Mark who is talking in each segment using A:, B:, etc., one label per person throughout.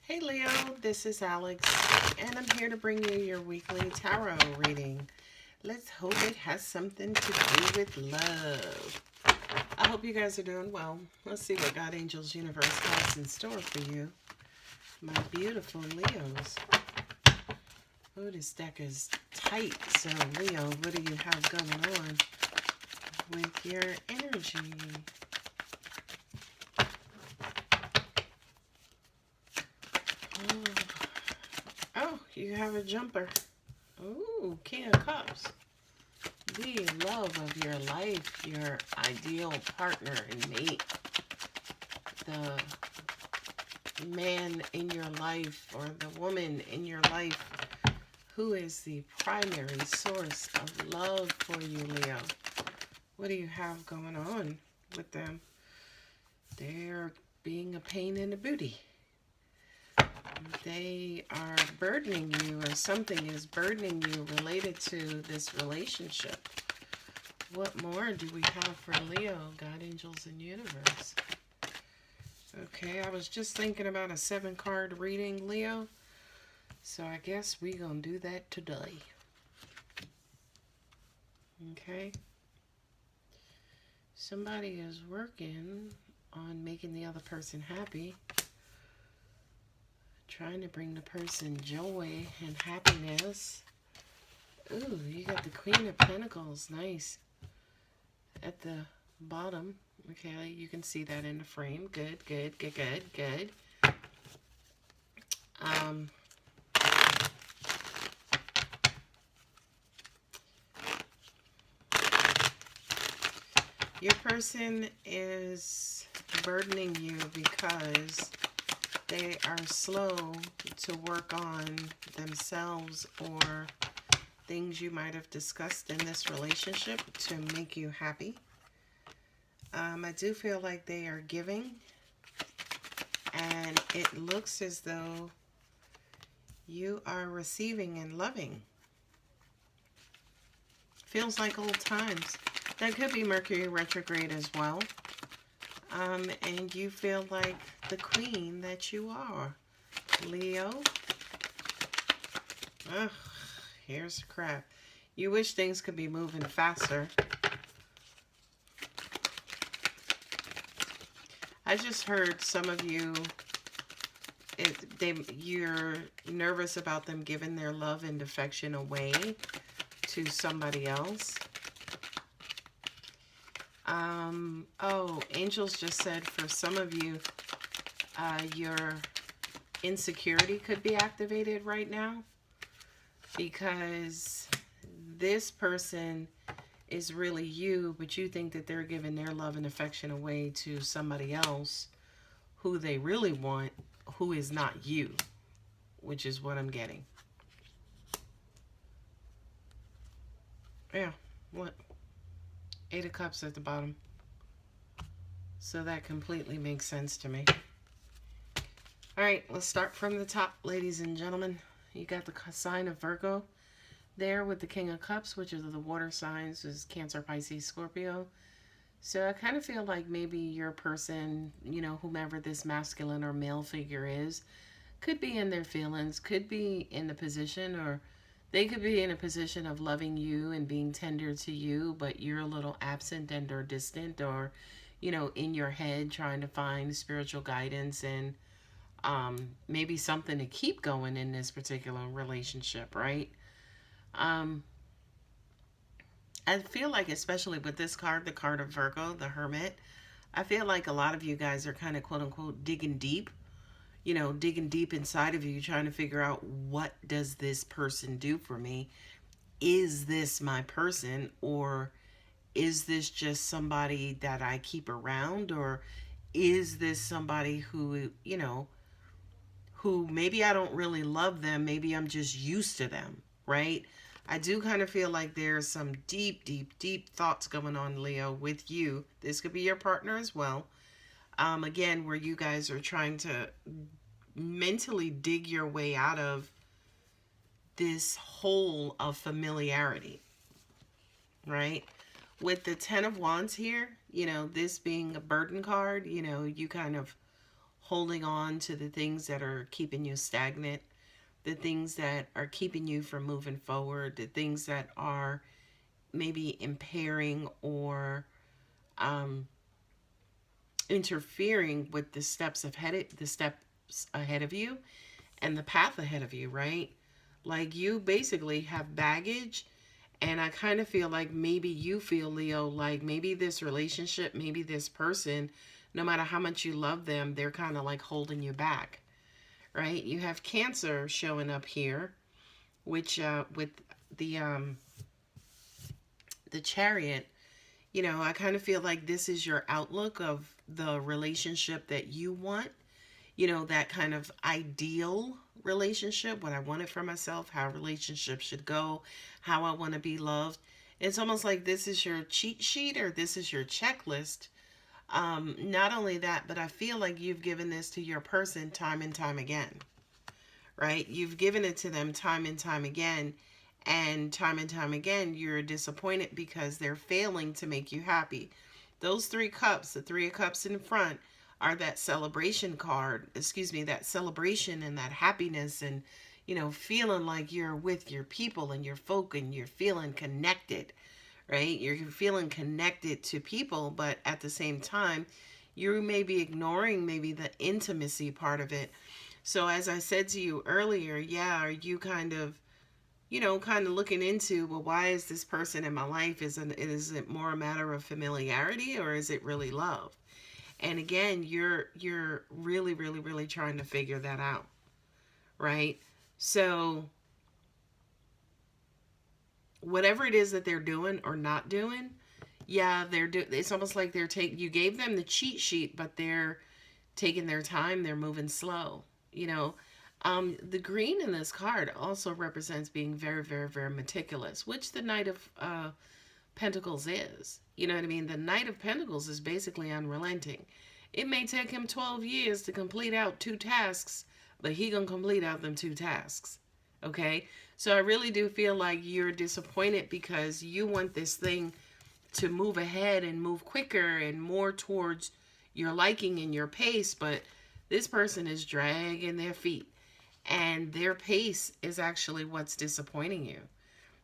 A: Hey Leo, this is Alex, and I'm here to bring you your weekly tarot reading. Let's hope it has something to do with love. I hope you guys are doing well. Let's see what God, Angels, Universe has in store for you, my beautiful Leos. Oh, this deck is tight. So Leo, what do you have going on with your energy? Oh, you have a jumper. Ooh, King of Cups. The love of your life, your ideal partner and mate. The man in your life or the woman in your life who is the primary source of love for you, Leo. What do you have going on with them? They're being a pain in the booty. They are burdening you, or something is burdening you related to this relationship. What more do we have for Leo, God, Angels, and Universe? Okay, I was just thinking about a 7-card reading, Leo. So I guess we're going to do that today. Okay. Somebody is working on making the other person happy. Trying to bring the person joy and happiness. Ooh, you got the Queen of Pentacles. Nice. At the bottom. Okay, you can see that in the frame. Good, good, good, good, good. Your person is burdening you because they are slow to work on themselves or things you might have discussed in this relationship to make you happy. I do feel like they are giving, and it looks as though you are receiving and loving. Feels like old times. That could be Mercury retrograde as well. And you feel like the queen that you are, Leo. Ugh, here's the crap. You wish things could be moving faster. I just heard some of you, you're nervous about them giving their love and affection away to somebody else. Oh, Angels just said for some of you, your insecurity could be activated right now because this person is really you, but you think that they're giving their love and affection away to somebody else who they really want, who is not you, which is what I'm getting. Yeah, what? 8 of Cups at the bottom. So that completely makes sense to me. All right, let's start from the top, ladies and gentlemen. You got the sign of Virgo there with the King of Cups, which are the water signs, is Cancer, Pisces, Scorpio. So I kind of feel like maybe your person, you know, whomever this masculine or male figure is, could be in their feelings, could be in the position, or they could be in a position of loving you and being tender to you, but you're a little absent and or distant, or, you know, in your head trying to find spiritual guidance and maybe something to keep going in this particular relationship, right? I feel like, especially with this card, the card of Virgo, the Hermit, I feel like a lot of you guys are kind of quote unquote digging deep, you know, digging deep inside of you, trying to figure out, what does this person do for me? Is this my person, or is this just somebody that I keep around, or is this somebody who, you know, who maybe I don't really love them, maybe I'm just used to them, right? I do kind of feel like there's some deep, deep, deep thoughts going on, Leo, with you. This could be your partner as well. Again, where you guys are trying to mentally dig your way out of this hole of familiarity, right? With the 10 of Wands here, you know, this being a burden card, you know, you kind of holding on to the things that are keeping you stagnant, the things that are keeping you from moving forward, the things that are maybe impairing or um, interfering with the steps ahead of you and the path ahead of you, right? Like you basically have baggage. And I kind of feel like maybe you feel, Leo, like maybe this relationship, maybe this person, no matter how much you love them, they're kind of like holding you back, right? You have Cancer showing up here, which with the um, the Chariot, you know, I kind of feel like this is your outlook of the relationship that you want, you know, that kind of ideal relationship, what I wanted for myself, how relationships should go, how I want to be loved. It's almost like this is your cheat sheet or this is your checklist. Not only that, but I feel like you've given this to your person time and time again, right? You've given it to them time and time again. And time again, you're disappointed because they're failing to make you happy. Those three cups, the three of cups in front, are that celebration card, excuse me, that celebration and that happiness and, you know, feeling like you're with your people and your folk and you're feeling connected, right? You're feeling connected to people, but at the same time, you may be ignoring maybe the intimacy part of it. So as I said to you earlier, yeah, are you kind of, you know, kind of looking into, well, why is this person in my life? Is it more a matter of familiarity or is it really love? And again, you're really, really, really trying to figure that out, right? So whatever it is that they're doing or not doing, yeah, it's almost like you gave them the cheat sheet, but they're taking their time, they're moving slow, you know. The green in this card also represents being very, very, very meticulous, which the Knight of Pentacles is. You know what I mean? The Knight of Pentacles is basically unrelenting. It may take him 12 years to complete out 2 tasks, but he gonna complete out them 2 tasks. Okay? So I really do feel like you're disappointed because you want this thing to move ahead and move quicker and more towards your liking and your pace, but this person is dragging their feet. And their pace is actually what's disappointing you.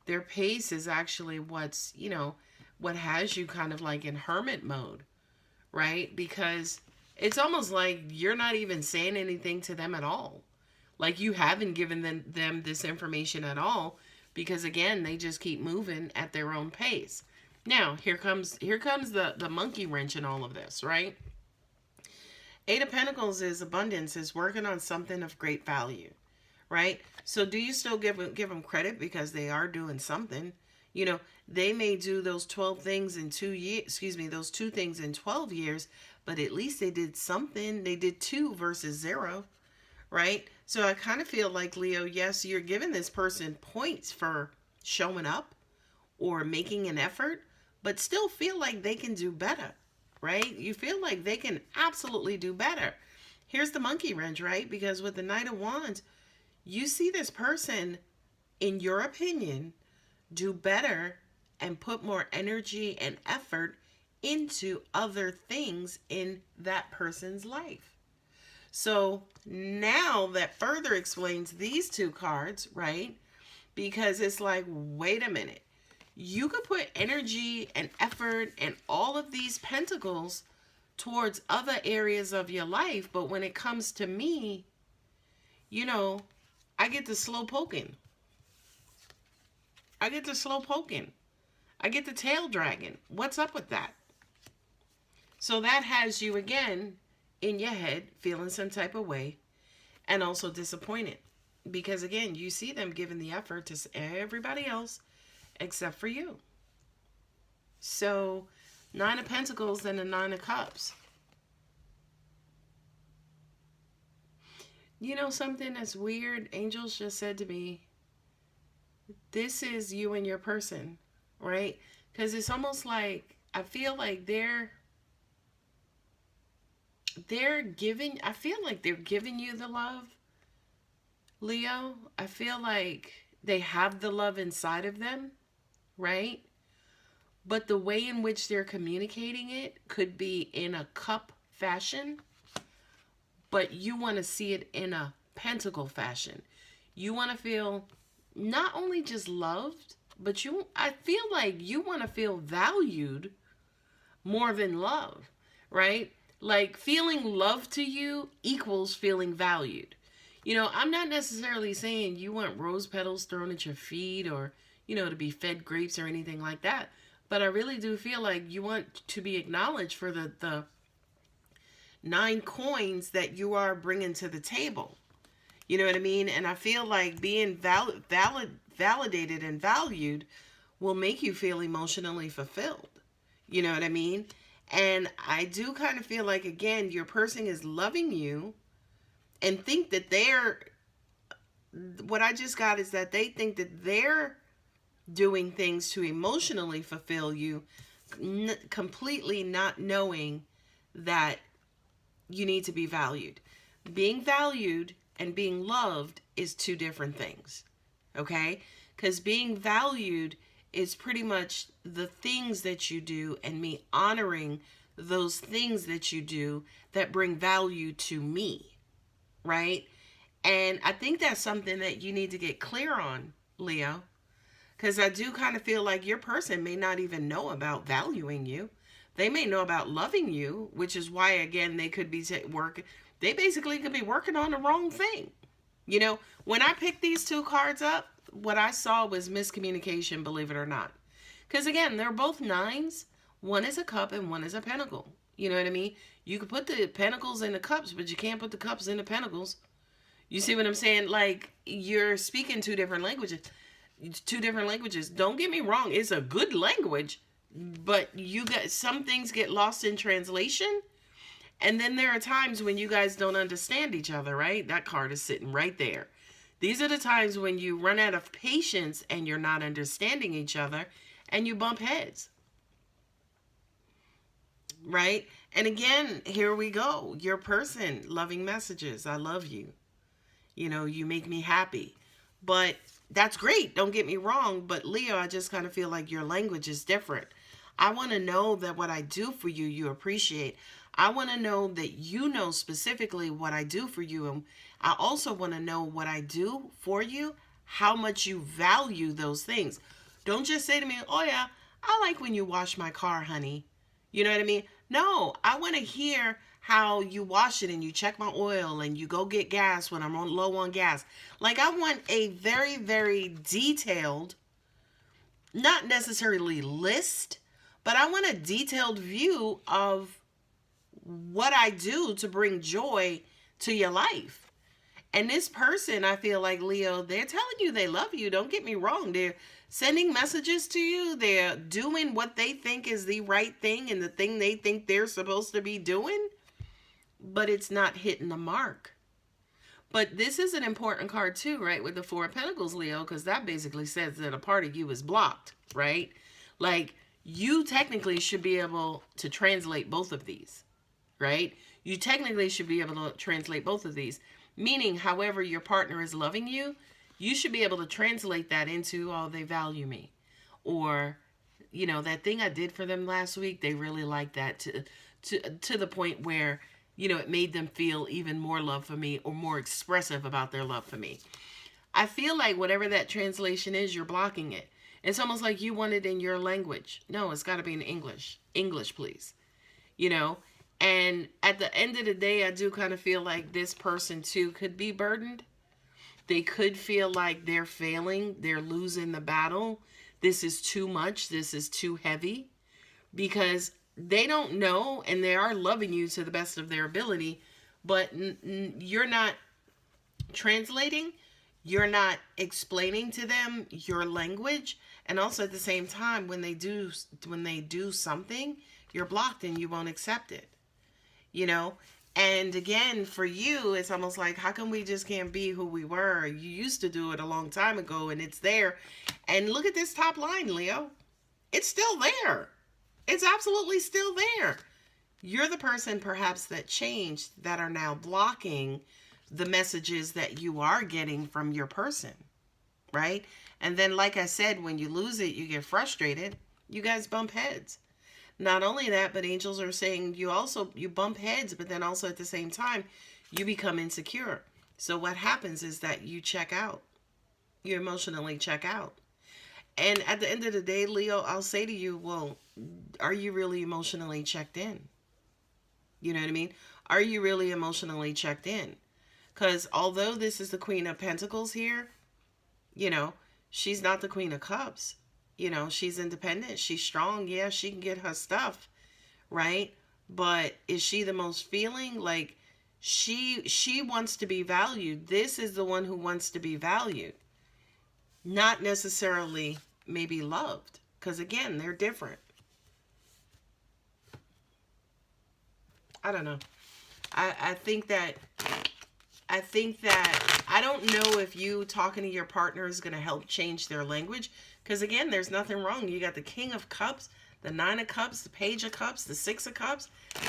A: Their pace is actually what's, you know, what has you kind of like in hermit mode, right? Because it's almost like you're not even saying anything to them at all. Like you haven't given them this information at all because again, they just keep moving at their own pace. Now, here comes the monkey wrench in all of this, right? 8 of Pentacles is abundance, is working on something of great value, right? So do you still give them credit because they are doing something? You know, they may do those 12 things in 2 years, excuse me, those 2 things in 12 years, but at least they did something. They did 2 versus 0, right? So I kind of feel like, Leo, yes, you're giving this person points for showing up or making an effort, but still feel like they can do better, right? You feel like they can absolutely do better. Here's the monkey wrench, right? Because with the Knight of Wands, you see this person, in your opinion, do better and put more energy and effort into other things in that person's life. So now that further explains these 2 cards, right? Because it's like, wait a minute. You could put energy and effort and all of these pentacles towards other areas of your life, but when it comes to me, you know, I get the slow poking. I get the slow poking. I get the tail dragging. What's up with that? So that has you again in your head feeling some type of way and also disappointed. Because again, you see them giving the effort to everybody else except for you. So 9 of Pentacles and the 9 of Cups. You know something that's weird? Angels just said to me, this is you and your person, right? Because it's almost like, I feel like they're giving, I feel like they're giving you the love, Leo. I feel like they have the love inside of them, right? But the way in which they're communicating it could be in a cup fashion. but you want to see it in a pentacle fashion. You want to feel not only just loved, but I feel like you want to feel valued more than love, right? Like feeling love to you equals feeling valued. I'm not necessarily saying you want rose petals thrown at your feet or, to be fed grapes or anything like that. But I really do feel like you want to be acknowledged for the 9 coins that you are bringing to the table. You know what I mean? And I feel like being validated and valued will make you feel emotionally fulfilled. You know what I mean? And I do kind of feel like, again, your person is loving you and think that what I just got is that they think that they're doing things to emotionally fulfill you, completely not knowing that you need to be valued. Being valued and being loved is 2 different things, okay? Because being valued is pretty much the things that you do and me honoring those things that you do that bring value to me, right? And I think that's something that you need to get clear on, Leo, because I do kind of feel like your person may not even know about valuing you. They may know about loving you, which is why, again, they could be they basically could be working on the wrong thing. When I picked these 2 cards up, what I saw was miscommunication, believe it or not. Because, again, they're both 9s. One is a cup and one is a pentacle. You know what I mean? You can put the pentacles in the cups, but you can't put the cups in the pentacles. You see what I'm saying? Like, you're speaking 2 different languages. 2 different languages. Don't get me wrong. It's a good language. But some things get lost in translation. And then there are times when you guys don't understand each other, right? That card is sitting right there. These are the times when you run out of patience and you're not understanding each other and you bump heads. Right? And again, here we go. Your person, loving messages. I love you. You make me happy. But that's great. Don't get me wrong. But Leo, I just kind of feel like your language is different. I want to know that what I do for you, you appreciate. I want to know that you know specifically what I do for you. And I also want to know what I do for you, how much you value those things. Don't just say to me, oh yeah, I like when you wash my car, honey. You know what I mean? No, I want to hear how you wash it and you check my oil and you go get gas when I'm low on gas. Like, I want a very, very detailed, not necessarily list, but I want a detailed view of what I do to bring joy to your life. And this person, I feel like, Leo, they're telling you they love you. Don't get me wrong. They're sending messages to you. They're doing what they think is the right thing and the thing they think they're supposed to be doing. But it's not hitting the mark. But this is an important card too, right? With the 4 of Pentacles, Leo, because that basically says that a part of you is blocked, right? Like, you technically should be able to translate both of these, right? You technically should be able to translate both of these. Meaning, however your partner is loving you, you should be able to translate that into, oh, they value me. Or, that thing I did for them last week, they really like that to the point where, it made them feel even more love for me or more expressive about their love for me. I feel like whatever that translation is, you're blocking it. It's almost like you want it in your language. No, it's got to be in English. English, please. And at the end of the day, I do kind of feel like this person too could be burdened. They could feel like they're failing. They're losing the battle. This is too much. This is too heavy. Because they don't know, and they are loving you to the best of their ability, but you're not translating. You're not explaining to them your language. And also at the same time, when they do something, you're blocked and you won't accept it. And again, for you, it's almost like, how come we just can't be who we were? You used to do it a long time ago and it's there. And look at this top line, Leo. It's still there. It's absolutely still there. You're the person perhaps that changed that are now blocking the messages that you are getting from your person, right? And then, like I said, when you lose it, you get frustrated. You guys bump heads. Not only that, but angels are saying you bump heads, but then also at the same time, you become insecure. So what happens is that you check out. You emotionally check out. And at the end of the day, Leo, I'll say to you, well, are you really emotionally checked in? You know what I mean? Are you really emotionally checked in? Because although this is the Queen of Pentacles here, you know, she's not the Queen of Cups. You know, she's independent. She's strong. Yeah, she can get her stuff, right? But is she the most feeling? Like, she wants to be valued. This is the one who wants to be valued. Not necessarily maybe loved. Because again, they're different. I don't know. I think that I don't know if you talking to your partner is going to help change their language. Because again, there's nothing wrong. You got the King of Cups, the Nine of Cups, the Page of Cups, the Six of Cups.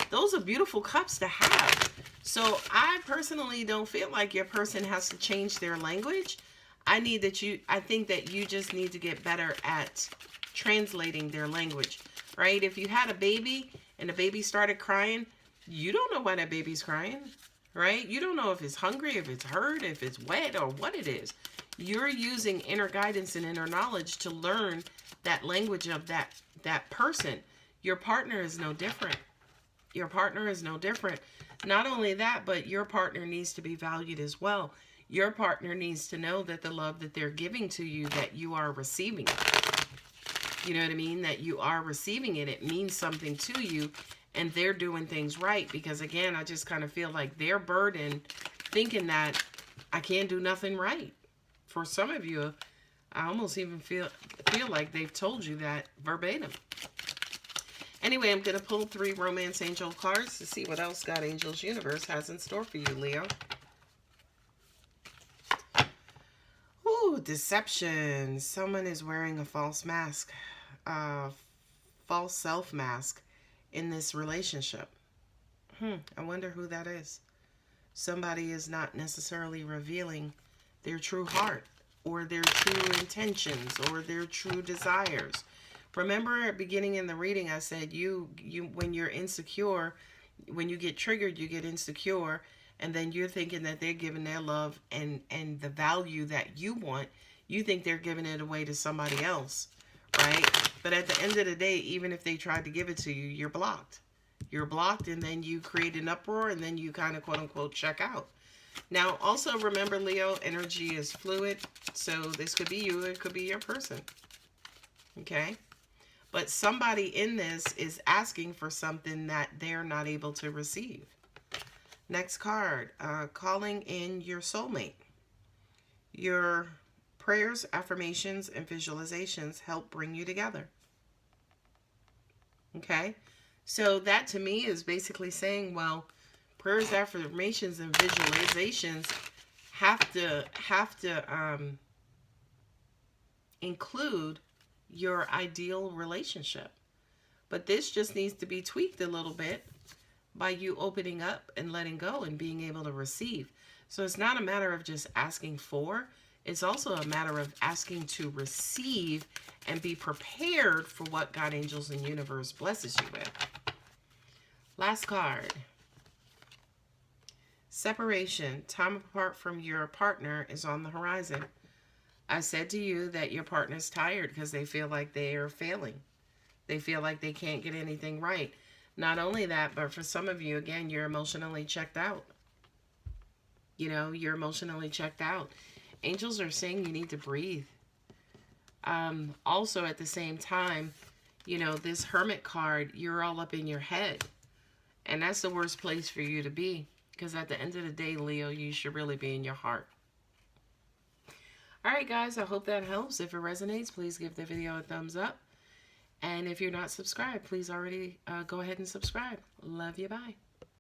A: Those are beautiful cups to have. So I personally don't feel like your person has to change their language. I think that you just need to get better at translating their language, right? If you had a baby and the baby started crying, you don't know why that baby's crying, right? You don't know if it's hungry, if it's hurt, if it's wet, or what it is. You're using inner guidance and inner knowledge to learn that language of that person. Your partner is no different. Your partner is no different. Not only that, but your partner needs to be valued as well. Your partner needs to know that the love that they're giving to you, that you are receiving it. You know what I mean? That you are receiving it. It means something to you. And they're doing things right, because again, I just kind of feel like they're burdened thinking that I can't do nothing right. For some of you, I almost even feel like they've told you that verbatim. Anyway, I'm going to pull 3 romance angel cards to see what else God Angels Universe has in store for you, Leo. Ooh, deception. Someone is wearing a false mask, false self mask in this relationship. I wonder who that is. Somebody is not necessarily revealing their true heart or their true intentions or their true desires. Remember at the beginning in the reading, I said you when you're insecure, when you get triggered, you get insecure, and then you're thinking that they're giving their love and the value that you want, you think they're giving it away to somebody else, right? But at the end of the day, even if they tried to give it to you, you're blocked. You're blocked, and then you create an uproar, and then you kind of quote-unquote check out. Now, also remember, Leo, energy is fluid, so this could be you, it could be your person, okay? But somebody in this is asking for something that they're not able to receive. Next card, calling in your soulmate. Your prayers, affirmations, and visualizations help bring you together. Okay? So that to me is basically saying, well, prayers, affirmations, and visualizations have to include your ideal relationship. But this just needs to be tweaked a little bit by you opening up and letting go and being able to receive. So it's not a matter of just asking for, it's also a matter of asking to receive and be prepared for what God, angels, and universe blesses you with. Last card. Separation. Time apart from your partner is on the horizon. I said to you that your partner's tired because they feel like they are failing. They feel like they can't get anything right. Not only that, but for some of you, again, you're emotionally checked out. You know, you're emotionally checked out. Angels are saying you need to breathe. Also, at the same time, you know, this Hermit card, you're all up in your head. And that's the worst place for you to be. Because at the end of the day, Leo, you should really be in your heart. Alright, guys, I hope that helps. If it resonates, please give the video a thumbs up. And if you're not subscribed, please already go ahead and subscribe. Love you. Bye.